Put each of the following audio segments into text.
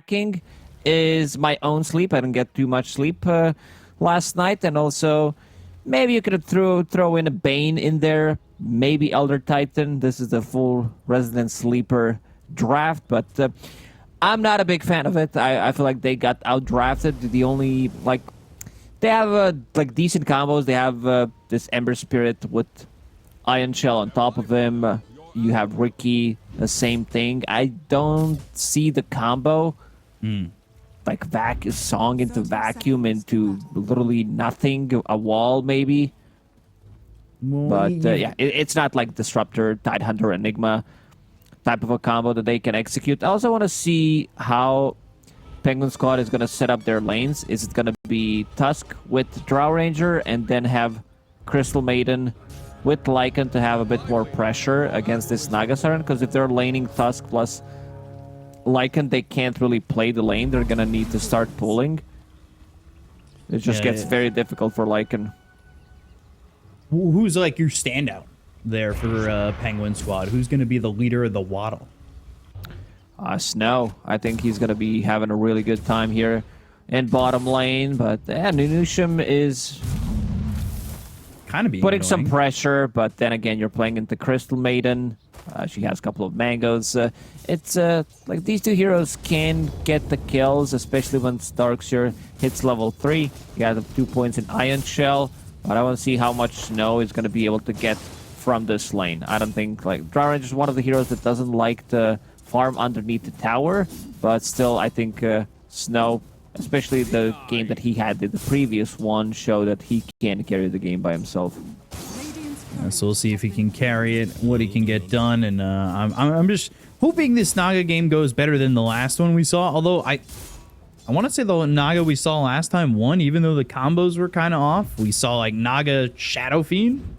lacking is my own sleep. I didn't get too much sleep last night, and also maybe you could throw in a Bane in there, maybe Elder Titan. This is the full Resident Sleeper draft, but I'm not a big fan of it. I feel like they got outdrafted. The only they have decent combos. They have this Ember Spirit with Ion Shell on top of him. You have Ricky, the same thing. I don't see the combo. Song into vacuum into literally nothing, a wall maybe. But yeah, it's not like Disruptor, Tidehunter, Enigma type of a combo that they can execute. I also want to see how Penguin Squad is going to set up their lanes. Is it going to be Tusk with Drow Ranger and then have Crystal Maiden with Lycan to have a bit more pressure against this Naga Siren? Because if they're laning Tusk plus Lycan, they can't really play the lane. They're going to need to start pulling. It just gets very difficult for Lycan. Who's like your standout there for Penguin Squad? Who's going to be the leader of the Waddle? Snow. I think he's going to be having a really good time here in bottom lane. But Nunushim is kind of being putting annoying. some pressure. But then again, you're playing into Crystal Maiden. She has a couple of mangoes. It's like these two heroes can get the kills, especially when Darkseer hits level 3. You have 2 points in Ion Shell. But I want to see how much Snow is going to be able to get from this lane. I don't think, Drow Ranger is one of the heroes that doesn't like to farm underneath the tower. But still, I think Snow, especially the game that he had in the previous one, show that he can carry the game by himself. So we'll see if he can carry it, what he can get done, and I'm just hoping this Naga game goes better than the last one we saw. Although I want to say the Naga we saw last time won, even though the combos were kind of off. We saw like Naga Shadow Fiend.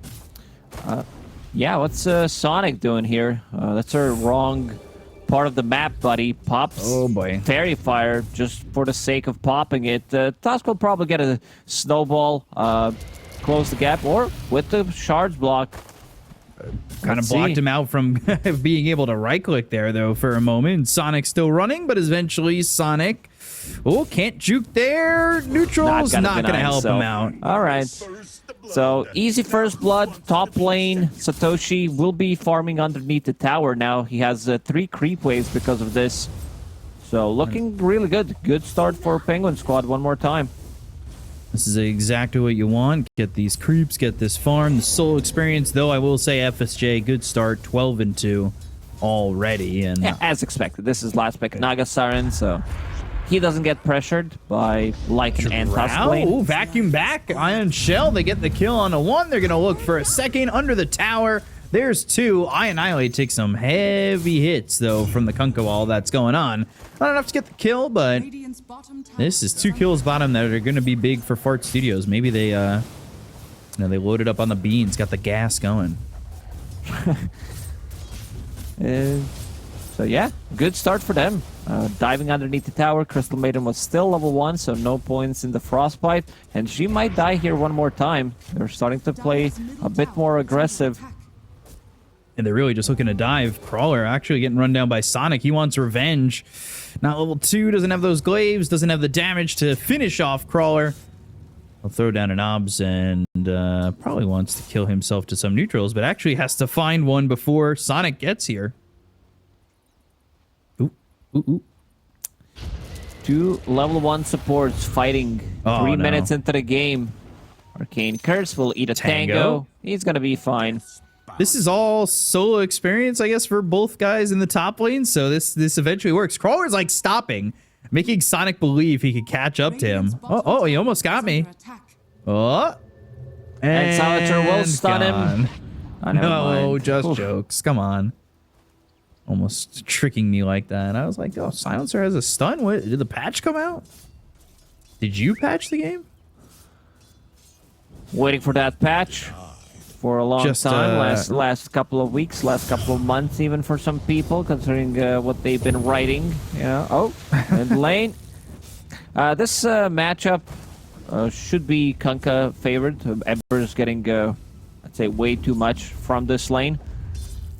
Yeah, what's Sonic doing here? That's a wrong part of the map, buddy. Pops. Oh boy. Fairy Fire just for the sake of popping it. Tusk will probably get a snowball. Close the gap, or with the shards block. Kind of blocked him out from being able to right-click there, though, for a moment. Sonic's still running, but eventually Sonic... Oh, can't juke there. Neutral's not going to help him out. All right. So, easy first blood, top lane. Satoshi will be farming underneath the tower now. He has 3 creep waves because of this. So, looking really good. Good start for Penguin Squad one more time. This is exactly what you want. Get these creeps, get this farm, the solo experience. Though I will say FSJ, good start, 12-2 already. And yeah, as expected. This is last pick Naga Siren, so he doesn't get pressured by Lycan and Tusk lane. Ooh, vacuum back. Ion Shell, they get the kill on a 1. They're going to look for a second under the tower. There's 2. Ion Annihilate takes some heavy hits, though, from the Kunkka wall that's going on. Not enough to get the kill, but this is 2 kills bottom that are going to be big for Fart Studios. Maybe they, they loaded up on the beans, got the gas going. So yeah, good start for them. Diving underneath the tower. Crystal Maiden was still level 1, so no points in the Frostbite. And she might die here one more time. They're starting to play a bit more aggressive. And they're really just looking to dive. Crawler actually getting run down by Sonic. He wants revenge. Not level 2, doesn't have those glaives, doesn't have the damage to finish off Crawler. He'll throw down an obs and probably wants to kill himself to some neutrals, but actually has to find one before Sonic gets here. Ooh, ooh, ooh. 2 level 1 supports fighting 3 minutes into the game. Arcane Curse will eat a tango. He's gonna be fine. This is all solo experience, I guess, for both guys in the top lane, so this eventually works. Crawler's like stopping, making Sonic believe he could catch up to him. Oh, he almost got me. Oh. And Silencer will stun him. No, just jokes. Come on. Almost tricking me like that. I was like, oh, Silencer has a stun? What, did the patch come out? Did you patch the game? Waiting for that patch for a long time. Last couple of weeks, last couple of months even for some people, considering what they've been writing. Yeah. Oh, and lane. This matchup should be Kunkka favored. Ember's getting, I'd say, way too much from this lane.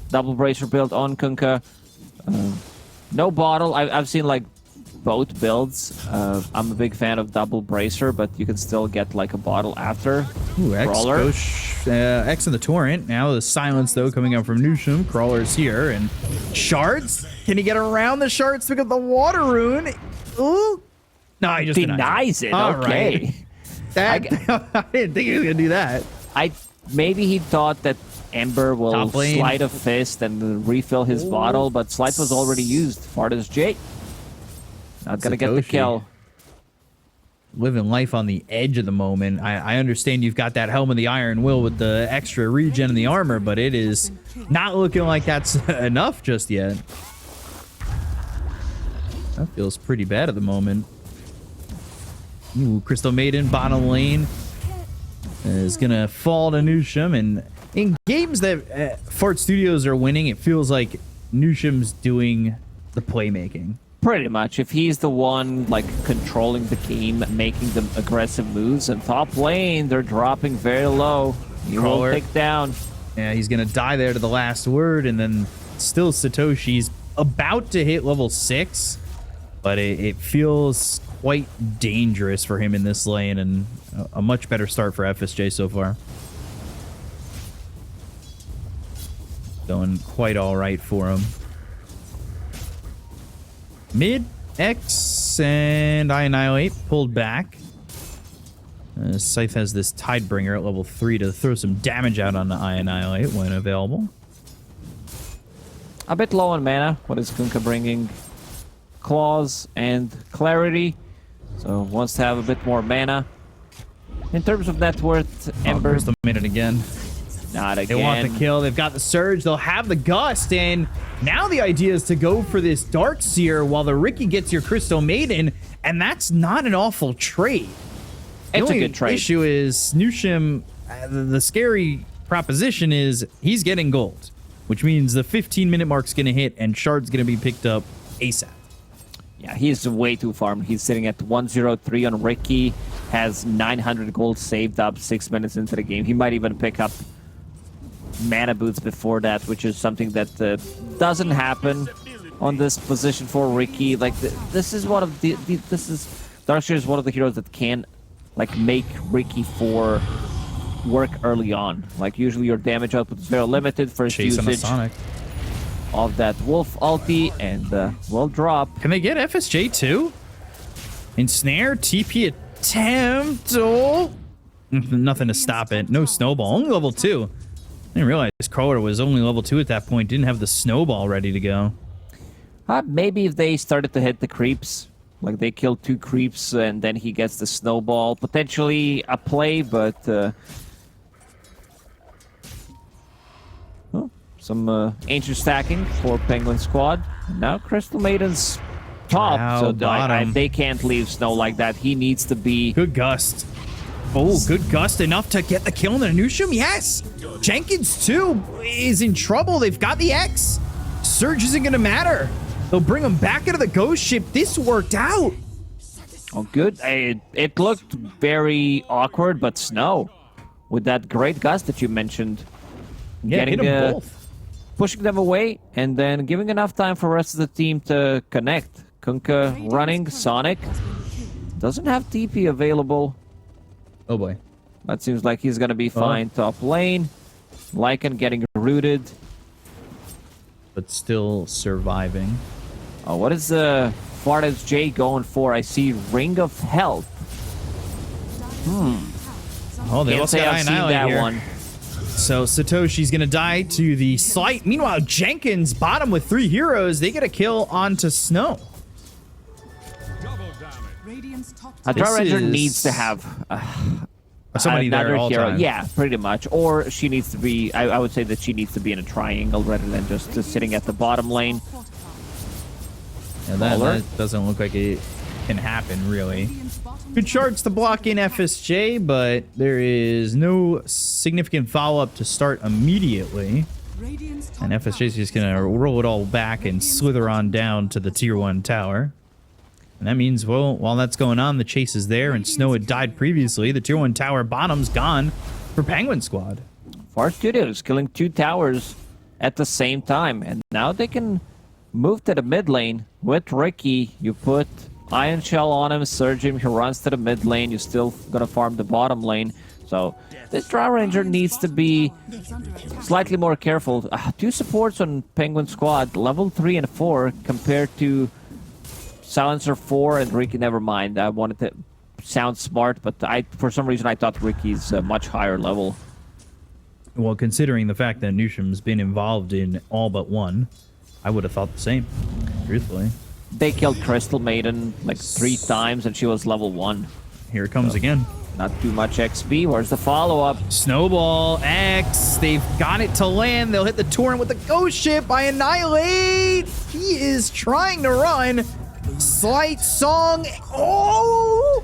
Double bracer build on Kunkka. No bottle. I've seen like both builds. I'm a big fan of double bracer, but you can still get like a bottle after. Ooh, Crawler. X in the torrent. Now the silence though coming up from Nusham. Crawler's here and shards. Can he get around the shards to pick up the water rune? Ooh. No, he just denies it. All Okay. right. That, I didn't think he was gonna do that. Maybe he thought that Ember will Top lane. slide a fist and refill his bottle, but slide was already used. Farthest J. Not gonna get the Satoshi. kill. Living life on the edge of the moment. I understand you've got that Helm of the Iron Will with the extra regen in the armor, but it is not looking like that's enough just yet. That feels pretty bad at the moment. Ooh, Crystal Maiden, bottom lane, is gonna fall to Nusham. And in games that Fart Studios are winning, it feels like Nusham's doing the playmaking. Pretty much. If he's the one like controlling the game, making the aggressive moves, and top lane, they're dropping very low. You will Crawler. take down. Yeah, he's gonna die there to the last word, and then still Satoshi's about to hit level 6, but it feels quite dangerous for him in this lane, and a much better start for FSJ so far. Going quite all right for him. Mid, X, and I Annihilate pulled back. Scythe has this Tidebringer at level 3 to throw some damage out on the I Annihilate when available. A bit low on mana. What is Kunkka bringing? Claws and Clarity. So wants to have a bit more mana. In terms of net worth, Ember, Crystal made it again. not They again. want the kill. They've got the Surge. They'll have the Gust. And now the idea is to go for this Dark Seer while the Riki gets your Crystal Maiden. And that's not an awful trade. The It's a only good trade. issue is Nusham, the scary proposition is he's getting gold, which means the 15-minute mark's going to hit and Shard's going to be picked up ASAP. Yeah, he's way too farmed. He's sitting at 103 on Ricky, has 900 gold saved up 6 minutes into the game. He might even pick up mana boots before that, which is something that doesn't happen on this position for Ricky. Like, this is one of Darkseer is one of the heroes that can, like, make Ricky 4 work early on. Like, usually your damage output is very limited. First Chase on a usage Sonic. of that Wolf ulti, and will drop. Can they get FSJ too? Ensnare, TP attempt. Oh, nothing to stop it. No snowball. Only level 2. I didn't realize Crawler was only level 2 at that point. Didn't have the snowball ready to go. Maybe if they started to hit the creeps, like they kill 2 creeps and then he gets the snowball, potentially a play, but some ancient stacking for Penguin Squad. Now Crystal Maiden's top, Wow, so bottom. they can't leave Snow like that. He needs to be... Good gust. Oh, good gust enough to get the kill on the Anushum. Yes. Jenkins too is in trouble. They've got the X. Surge isn't going to matter. They'll bring him back into the ghost ship. This worked out. Oh, good. It looked very awkward, but Snow, with that great gust that you mentioned, Yeah, hit them both. pushing them away, and then giving enough time for the rest of the team to connect. Kunkka running, Sonic doesn't have TP available. Oh boy. That seems like he's gonna be fine top lane. Lycan getting rooted. But still surviving. Oh, what is Fardas J going for? I see Ring of Health. Oh, they Can't also say got I've seen Annihilate that here. one. So Satoshi's gonna die to the slight. Meanwhile, Jenkins bottom with 3 heroes. They get a kill onto Snow. A This Draw Ranger is- needs to have Somebody there another at all hero. times. Yeah, pretty much. Or she needs to be. I would say that she needs to be in a triangle rather than just sitting at the bottom lane. And that doesn't look like it can happen, really. Good shards to block in FSJ, but there is no significant follow-up to start immediately. And FSJ is just going to roll it all back and slither on down to the tier 1 tower. And that means, well, while that's going on, the chase is there, and Snow had died previously. The tier 1 tower bottom's gone for Penguin Squad. Far Studios killing 2 towers at the same time, and now they can move to the mid lane with Ricky. You put Iron Shell on him, surge him, he runs to the mid lane, you're still gonna farm the bottom lane. So this Drow Ranger needs to be slightly more careful. 2 supports on Penguin Squad, level 3 and 4, compared to Silencer 4 and Ricky. Never mind, I wanted to sound smart, but for some reason I thought Ricky's a much higher level. Well, considering the fact that Nusham's been involved in all but one, I would have thought the same, truthfully. They killed Crystal Maiden like 3 times and she was level 1. Here it comes again. Not too much XP. Where's the follow-up? Snowball, X, they've got it to land. They'll hit the torrent with the ghost ship. I annihilate. He is trying to run. Slight song. Oh!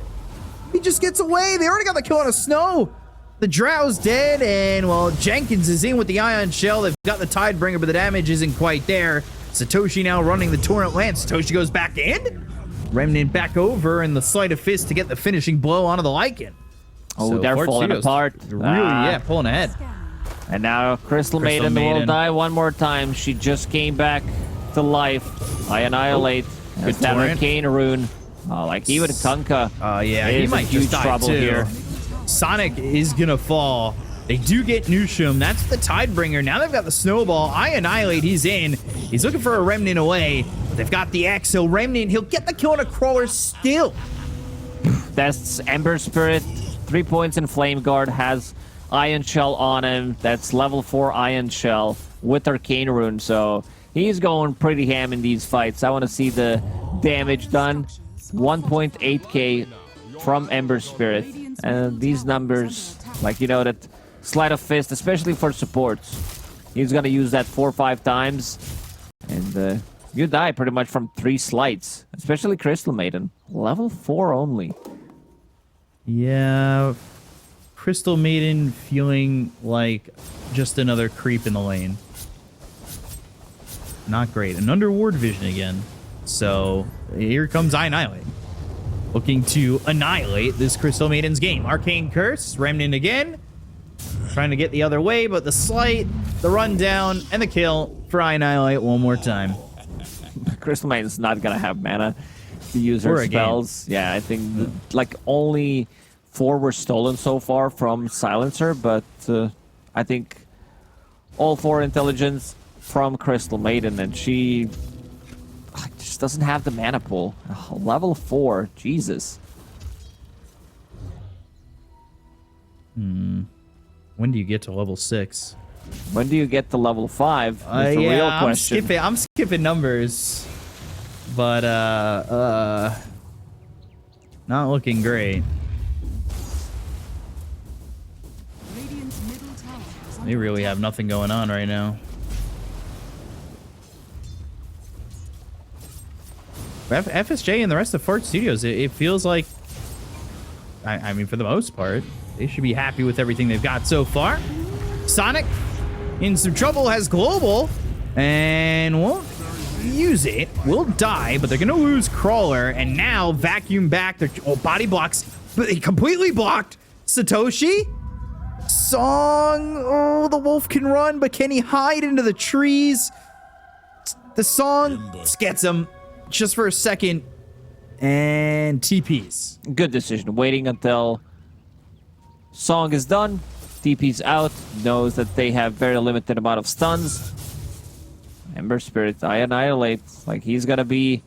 He just gets away. They already got the kill on a snow. The Drow's dead, and, well, Jenkins is in with the Ion Shell. They've got the Tidebringer, but the damage isn't quite there. Satoshi now running the torrent land. Satoshi goes back in. Remnant back over, and the Sleight of Fist to get the finishing blow onto the Lycan. Oh, So they're Fort falling Pseudo's apart. Really, yeah, pulling ahead. And now Crystal Maiden will die one more time. She just came back to life. I annihilate. Good That torrent. Arcane Rune. Like even Kunkka. Yeah, he is might in huge just die trouble too. here. Sonic is gonna fall. They do get Nusham. That's the Tidebringer. Now they've got the Snowball. I annihilate. He's in. He's looking for a Remnant away. But they've got the X. So Remnant, he'll get the kill on a Crawler still. That's Ember Spirit. 3 points in Flame Guard. Has Iron Shell on him. That's level 4 Iron Shell with Arcane Rune. So he's going pretty ham in these fights. I want to see the damage done. 1.8k from Ember Spirit. And these numbers, like, you know, that Sleight of Fist, especially for supports. He's going to use that 4 or 5 times. And you die pretty much from 3 slights. Especially Crystal Maiden. Level 4 only. Yeah. Crystal Maiden feeling like just another creep in the lane. Not great. And under ward vision again. So here comes I Annihilate. Looking to annihilate this Crystal Maiden's game. Arcane Curse, Remnant again. Trying to get the other way, but the Slight, the rundown, and the kill for I Annihilate one more time. Crystal Maiden's not going to have mana to use her spells. Yeah, I think like only 4 were stolen so far from Silencer, but I think all 4 intelligence from Crystal Maiden, and she just doesn't have the mana pool. Level 4, Jesus. When do you get to level 6? When do you get to level 5? That's the real question. I'm skipping numbers, but not looking great. They really have nothing going on right now. FSJ and the rest of Fort Studios, it feels like, I mean, for the most part, they should be happy with everything they've got so far. Sonic, in some trouble, has Global, and won't use it. Will die, but they're going to lose Crawler, and now Vacuum back. Their body blocks, but they completely blocked Satoshi. Song, oh, the wolf can run, but can he hide into the trees? The Song gets him just for a second, and TPs. Good decision. Waiting until Song is done. TP's out. Knows that they have very limited amount of stuns. Ember Spirit, I Annihilate. Like, he's gonna be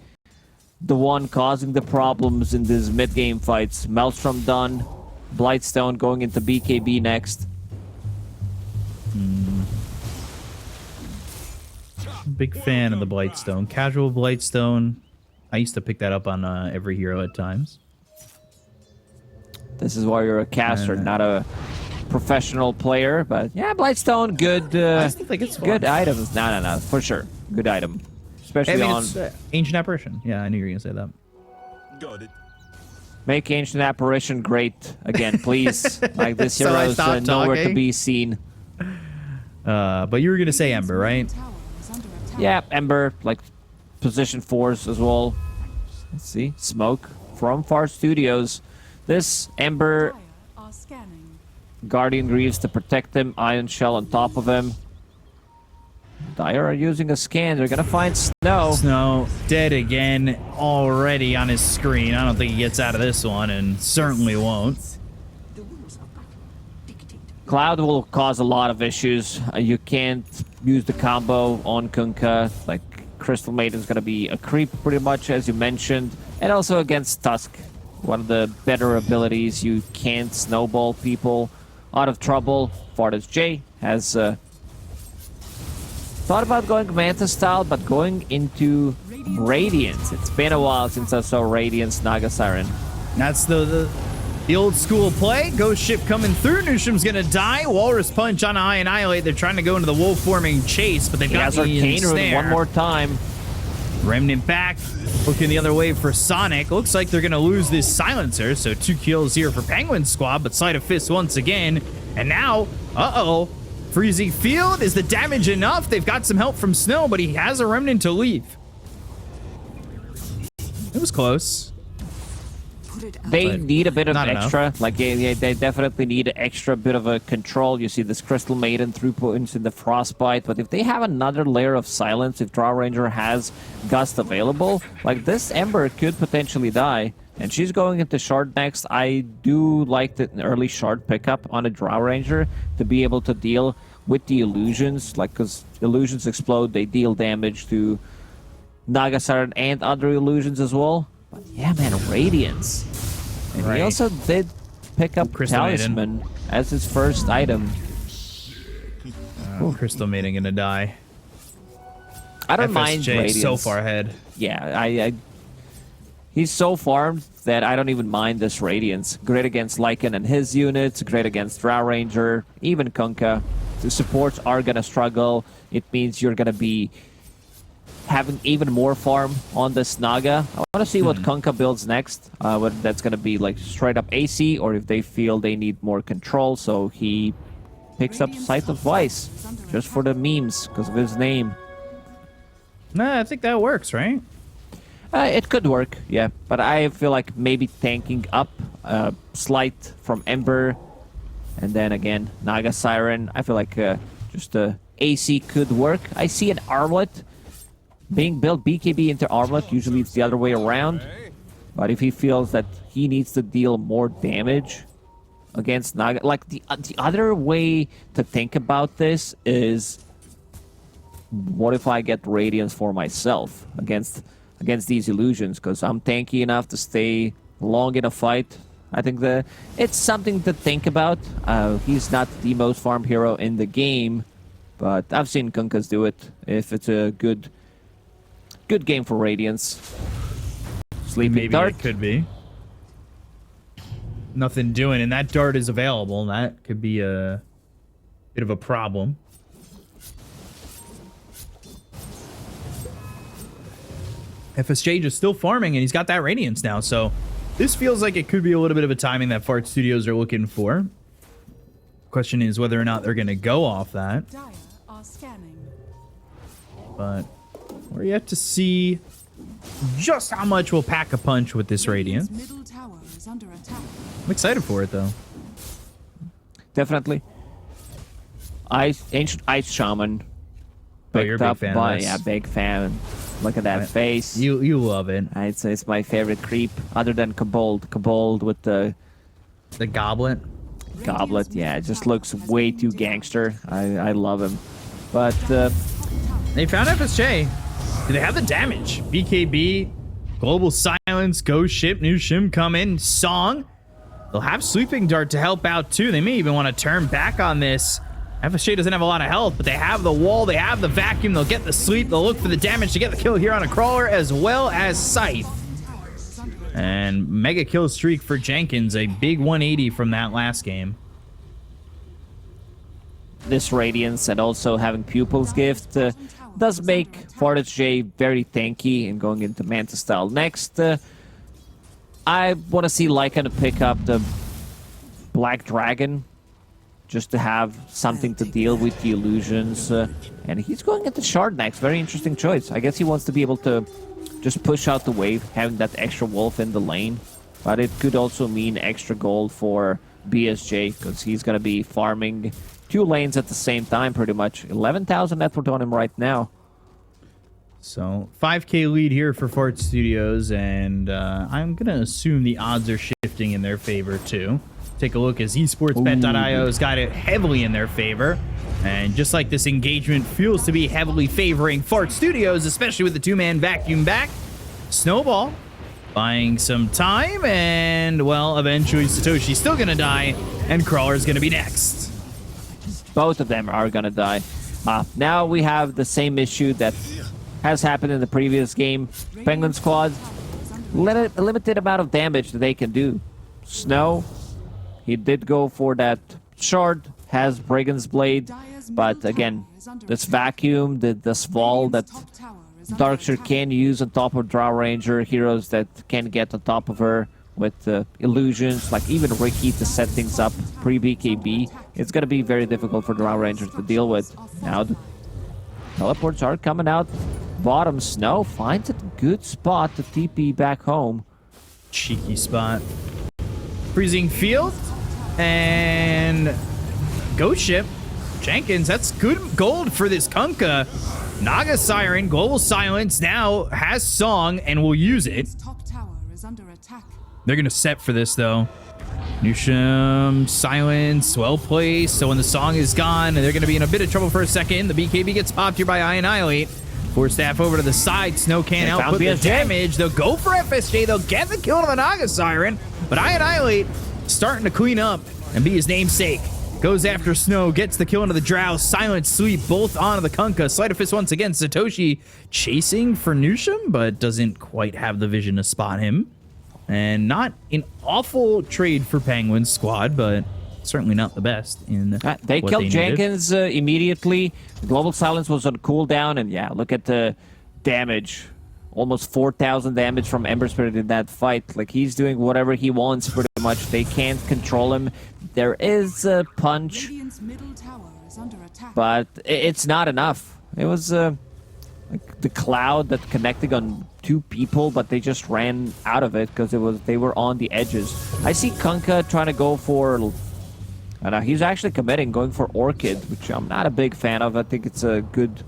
the one causing the problems in these mid-game fights. Maelstrom done. Blightstone going into BKB next. Big fan of the Blightstone. Casual Blightstone. I used to pick that up on every hero at times. This is why you're a caster, not a professional player. But yeah, Blightstone, good. I still think it's fun. Good items. No, for sure, good item, especially on. It's Ancient Apparition. Yeah, I knew you were gonna say that. Got it. Make Ancient Apparition great again, please. Like, this So I hero's stopped nowhere to talking? be seen. But you were gonna say Ember, right? Yeah, Ember, like position 4s as well. Let's see, Smoke from Far Studios. This Ember Guardian Greaves to protect him. Iron Shell on top of him. Dire are using a scan. They're gonna find Snow. Snow dead again already on his screen. I don't think he gets out of this one, and certainly won't. Cloud will cause a lot of issues. You can't use the combo on Kunkka. Like, Crystal Maiden's gonna be a creep pretty much, as you mentioned. And also against Tusk, one of the better abilities. You can't snowball people out of trouble. Fartis J has thought about going Manta style, but going into Radiance. It's been a while since I saw Radiance Naga Siren. That's the old school play. Ghost ship coming through. Nushim's gonna die. Walrus punch on Eye Annihilate. They're trying to go into the wolf forming chase, but they've got the Arcane Rune one more time. Remnant back, looking the other way for Sonic. Looks like they're gonna lose this silencer, so 2 kills here for Penguin Squad, but Sleight of Fist once again. And now, freezing field. Is the damage enough? They've got some help from Snow, but he has a Remnant to leave. It was close. They need a bit of not extra. enough. Like, yeah, they definitely need an extra bit of a control. You see this Crystal Maiden through points in the Frostbite, but if they have another layer of silence, if Draw Ranger has Gust available, like, this Ember could potentially die. And she's going into Shard next. I do like the early Shard pickup on a Draw Ranger to be able to deal with the illusions, like, because illusions explode, they deal damage to Naga Siren and other illusions as well. But yeah, man, Radiance. And he Right. also did pick up Crystal Talisman as his first item. Crystal Maiden gonna die. I don't mind FSJ Radiance. so far ahead. Yeah, he's so farmed that I don't even mind this Radiance. Great against Lycan and his units, great against Drow Ranger, even Kunkka. The supports are gonna struggle. It means you're gonna be having even more farm on this Naga. I want to see what Kunkka builds next. Whether that's going to be like straight up AC or if they feel they need more control. So he picks up Sight of Vice just for the memes because of his name. Nah, I think that works, right? It could work, yeah. But I feel like maybe tanking up Slight from Ember and then again Naga Siren. I feel like just AC could work. I see an Armlet being built, BKB into Armlet. Usually it's the other way around. But if he feels that he needs to deal more damage against Naga, like the other way to think about this is, what if I get Radiance for myself against these illusions? Because I'm tanky enough to stay long in a fight. I think it's something to think about. He's not the most farmed hero in the game, but I've seen Kunkkas do it if it's a good game for Radiance. Sleeping Maybe Dart. it could be. Nothing doing, and that dart is available, and that could be a bit of a problem. FSJ just still farming, and he's got that Radiance now, so this feels like it could be a little bit of a timing that Fart Studios are looking for. Question is whether or not they're going to go off that. Dire are scanning. But we're yet to see just how much we'll pack a punch with this Radiance. Middle tower is under attack. I'm excited for it, though. Definitely. Ancient Ice Shaman. Oh, you're a big Picked up fan of by, this. yeah, big fan. Look at that face. You love it. I'd say it's my favorite creep, other than Kobold. Kobold with the The goblet. goblet, yeah, it just looks way too gangster. I love him. But They found FSJ. Do they have the damage? BKB, Global Silence, Ghost Ship, New Shim come in, Song. They'll have Sleeping Dart to help out too. They may even want to turn back on this. FSJ doesn't have a lot of health, but they have the wall, they have the vacuum, they'll get the sleep, they'll look for the damage to get the kill here on a crawler as well as Scythe. And mega kill streak for Jenkins, a big 180 from that last game. this Radiance and also having Pupil's Gift does make Fartis J very tanky and going into Manta style. Next, I want to see Lycan pick up the Black Dragon just to have something to deal with the illusions. And he's going into Shard next. Very interesting choice. I guess he wants to be able to just push out the wave, having that extra wolf in the lane. But it could also mean extra gold for BSJ, because he's going to be farming two lanes at the same time, pretty much. 11,000 net worth on him right now. So 5K lead here for Fart Studios, and I'm going to assume the odds are shifting in their favor too. Take a look as esportsbet.io has got it heavily in their favor. And just like this engagement feels to be heavily favoring Fart Studios, especially with the two-man vacuum back, Snowball buying some time, and, well, eventually Satoshi's still going to die, and Crawler's going to be next. Both of them are going to die. Now we have the same issue that has happened in the previous game. Penguin Squad, limited amount of damage that they can do. Snow, he did go for that shard, has Brigand's Blade, but again, this vacuum, this wall that Darkseer can use on top of Drow Ranger, heroes that can get on top of her with illusions, like even Ricky to set things up pre-BKB. It's going to be very difficult for Drow Ranger to deal with. Now the teleports are coming out. Bottom, Snow finds a good spot to TP back home. Cheeky spot. Freezing Field and Ghost Ship. Jenkins, that's good gold for this Kunkka. Naga Siren, Global Silence now has Song and will use it. Top tower is under attack. They're going to set for this, though. Nusham, Silence, well placed. So when the Song is gone, they're going to be in a bit of trouble for a second. The BKB gets popped here by Annihilate. Force Staff over to the side. Snow can't output the damage. They'll go for FSJ. They'll get the kill on the Naga Siren. But Annihilate starting to clean up and be his namesake. Goes after Snow, gets the kill into the Drow. Silent Sleep, both onto the Kunkka. Sleight of Fist once again. Satoshi chasing for Nusham, but doesn't quite have the vision to spot him. And not an awful trade for Penguin Squad, but certainly not the best. They killed Jenkins immediately. Global Silence was on cooldown, and yeah, look at the damage. Almost 4,000 damage from Ember Spirit in that fight. Like, he's doing whatever he wants pretty much. They can't control him. There is a punch, Radiant's middle tower is under attack. but it's not enough. It was like the cloud that connected on two people, but they just ran out of it because they were on the edges. I see Kunkka trying to go for, and he's actually committing, going for Orchid, which I'm not a big fan of. I think it's a good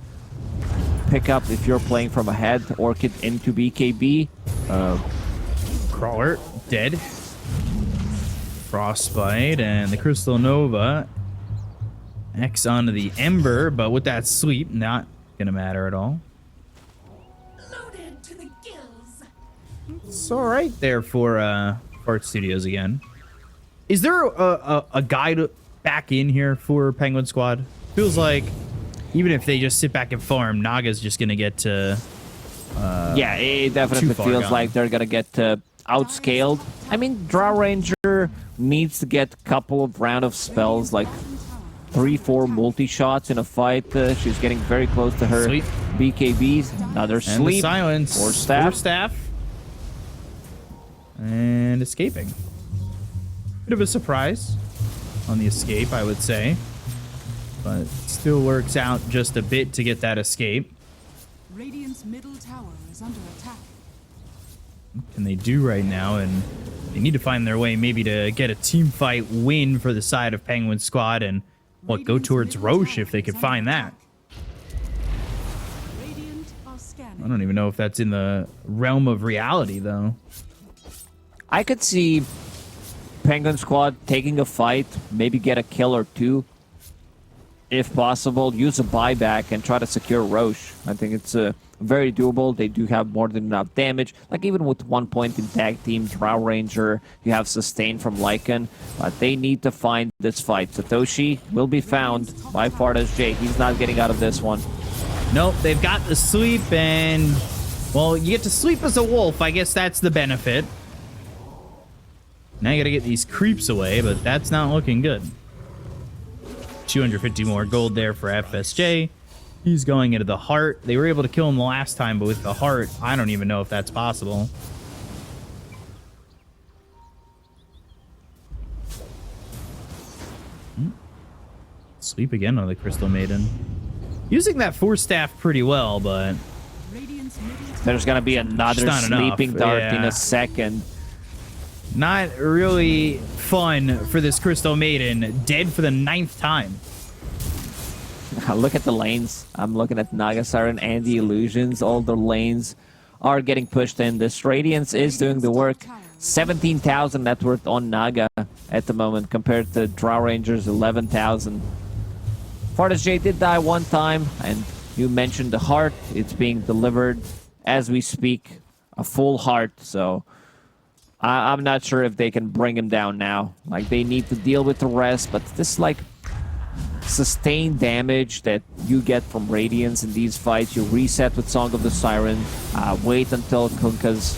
pickup if you're playing from ahead. Orchid into BKB. Crawler dead. Frostbite and the Crystal Nova. X onto the Ember, but with that sleep, not gonna matter at all. Loaded to the gills. It's all right there for Fart Studios again. Is there a guide back in here for Penguin Squad? Feels like even if they just sit back and farm, Naga's just gonna get to. Yeah, it definitely feels gone. like they're gonna get outscaled. I mean, Drow Ranger needs to get a couple of round of spells, like 3-4 multi-shots in a fight. She's getting very close to her Sleep. BKBs. Another And sleep. the Silence. Force Staff. Force Staff. And escaping. Bit of a surprise on the escape, I would say. But still works out just a bit to get that escape. Radiant's middle tower is under attack. What can they do right now? And they need to find their way maybe to get a team fight win for the side of Penguin Squad and go towards Roche if they could find that. Radiant are scanning. I don't even know if that's in the realm of reality, though. I could see Penguin Squad taking a fight, maybe get a kill or two. If possible, use a buyback and try to secure Roche. I think it's very doable. They do have more than enough damage. Like, even with 1 point in tag team, Drow Ranger, you have sustain from Lycan. But they need to find this fight. Satoshi will be found by Fardas J. He's not getting out of this one. Nope, they've got the sleep, and, well, you get to sleep as a wolf. I guess that's the benefit. Now you gotta get these creeps away, but that's not looking good. 250 more gold there for FSJ. He's going into the heart. They were able to kill him the last time, but with the heart, I don't even know if that's possible. Sleep again on the Crystal Maiden. Using that Force Staff pretty well, but Radiant's middle tower There's going to be another not enough, sleeping dart in yeah. a second. not really fun for this Crystal Maiden. Dead for the 9th time. Look at the lanes. I'm looking at Naga Siren and the illusions. All the lanes are getting pushed in. This Radiance is doing the work. 17,000 net worth on Naga at the moment compared to Drow Rangers 11,000. Fardas J did die one time, and you mentioned the heart. It's being delivered as we speak. A full heart, so I'm not sure if they can bring him down now. Like, they need to deal with the rest, but this, like, sustained damage that you get from Radiance in these fights, you reset with Song of the Siren, wait until Kunkka's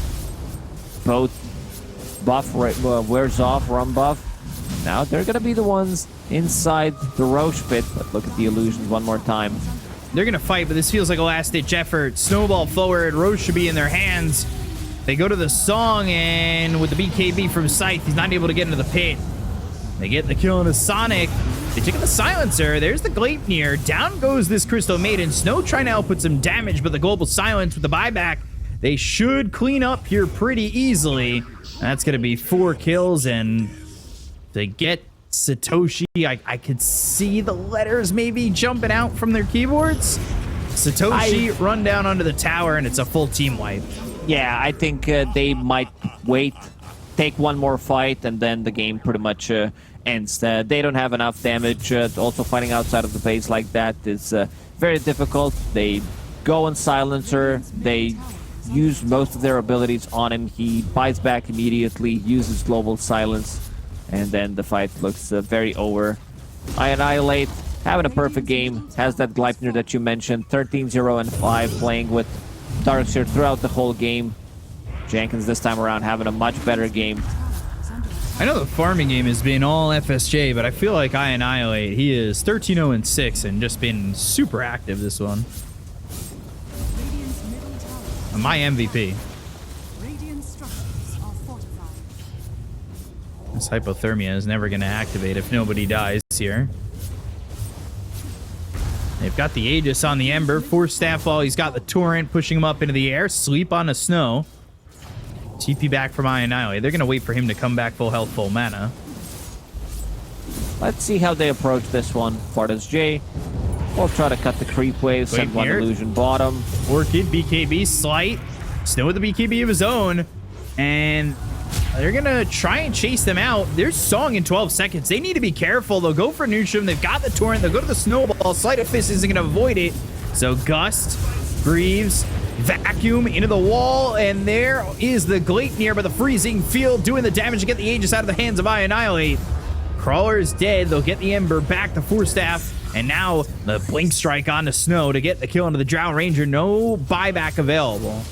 both buff wears off, run buff. Now they're gonna be the ones inside the Roche pit, but look at the illusions one more time. They're going to fight, but this feels like a last-ditch effort. Snowball forward. Roche should be in their hands. They go to the Song, and with the BKB from Scythe, he's not able to get into the pit. They get the kill on a Sonic. They take out the Silencer. There's the Gleipnir. Down goes this Crystal Maiden. Snow trying to output some damage, but the Global Silence with the buyback, they should clean up here pretty easily. That's going to be 4 kills, and they get Satoshi. I could see the letters maybe jumping out from their keyboards. Satoshi run down onto the tower, and it's a full team wipe. Yeah, I think they might wait, take one more fight, and then the game pretty much ends. They don't have enough damage. Also, fighting outside of the base like that is very difficult. They go on Silencer. They use most of their abilities on him. He buys back immediately, uses Global Silence, and then the fight looks very over. I Annihilate, having a perfect game, has that Gleipnir that you mentioned, 13-0 and 5, playing with Darkseer throughout the whole game. Jenkins this time around having a much better game. I know the farming game has been all FSJ, but I feel like I Annihilate, he is 13-0 and 6 and just been super active this one. Radiant's middle tower. My MVP. Radiant structures are fortified. This hypothermia is never going to activate if nobody dies here. They've got the Aegis on the Ember. Force Staff Ball. He's got the Torrent pushing him up into the air. Sleep on the Snow. TP back from Annihilate. They're going to wait for him to come back full health, full mana. Let's see how they approach this one. Fardas J will try to cut the creep wave, send one illusion bottom. Orchid, BKB, Slight. Snow with the BKB of his own. And they're going to try and chase them out. There's Song in 12 seconds. They need to be careful. They'll go for Neutrum. They've got the Torrent. They'll go to the Snowball. Sleight of Fist isn't going to avoid it. So Gust, Greaves, Vacuum into the wall. And there is the Gleipnir by the Freezing Field doing the damage to get the Aegis out of the hands of Annihilate. Crawler is dead. They'll get the Ember back to Force Staff. And now the Blink Strike on the Snow to get the kill onto the Drow Ranger. No buyback available.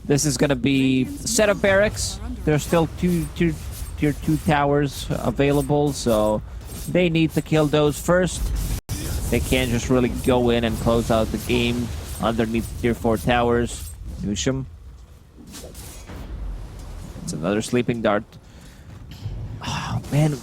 This is going to be set of barracks. There's still tier 2 towers available, so they need to kill those first. They can't just really go in and close out the game underneath tier 4 towers. Nusham. It's another sleeping dart. Oh, man.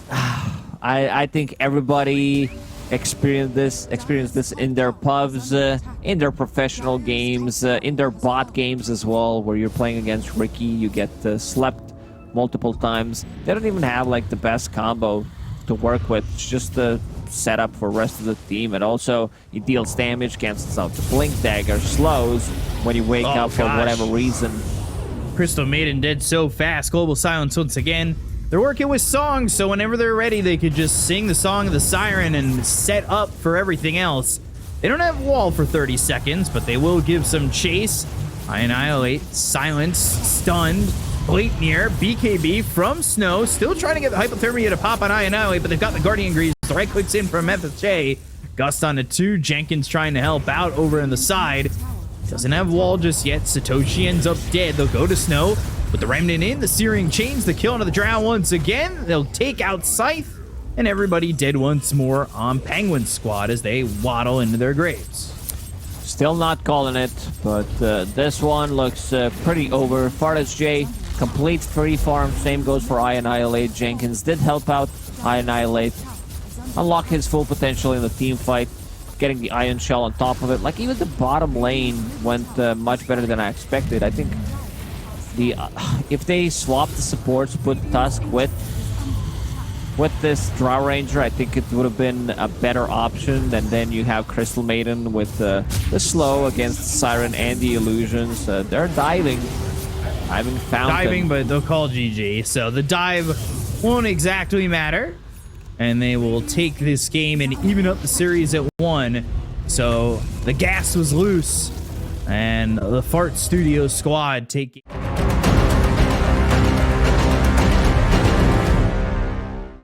I think everybody experienced this in their pubs, in their professional games, in their bot games as well, where you're playing against Ricky, you get slept multiple times. They don't even have like the best combo to work with. It's just the setup for the rest of the team, and also it deals damage, cancels out the blink dagger, slows when you wake up for whatever reason. Crystal Maiden dead so fast. Global Silence once again. They're working with songs, so whenever they're ready, they could just sing the Song of the Siren and set up for everything else. They don't have wall for 30 seconds, but they will give some chase. I Annihilate, Silence, Stunned, Gleipnir, BKB from Snow, still trying to get the Hypothermia to pop on I Annihilate, but they've got the Guardian Greaves. The right clicks in from FSJ. Gust on the 2, Jenkins trying to help out over on the side. Doesn't have wall just yet. Satoshi ends up dead. They'll go to Snow. With the Remnant in, the Searing Chains, the kill onto the Drow once again. They'll take out Scythe, and everybody dead once more on Penguin Squad as they waddle into their graves. Still not calling it, but this one looks pretty over. Fardas J, complete free farm. Same goes for I Annihilate. Jenkins did help out I Annihilate. Unlock his full potential in the team fight. Getting the Ion Shell on top of it. Like, even the bottom lane went much better than I expected. I think if they swap the supports, put Tusk with with this Drow Ranger, I think it would have been a better option. And then you have Crystal Maiden with the slow against Siren and the illusions. They're diving fountain. Diving, but they'll call GG. So the dive won't exactly matter. And they will take this game and even up the series at 1. So the gas was loose. And the Fart Studio squad take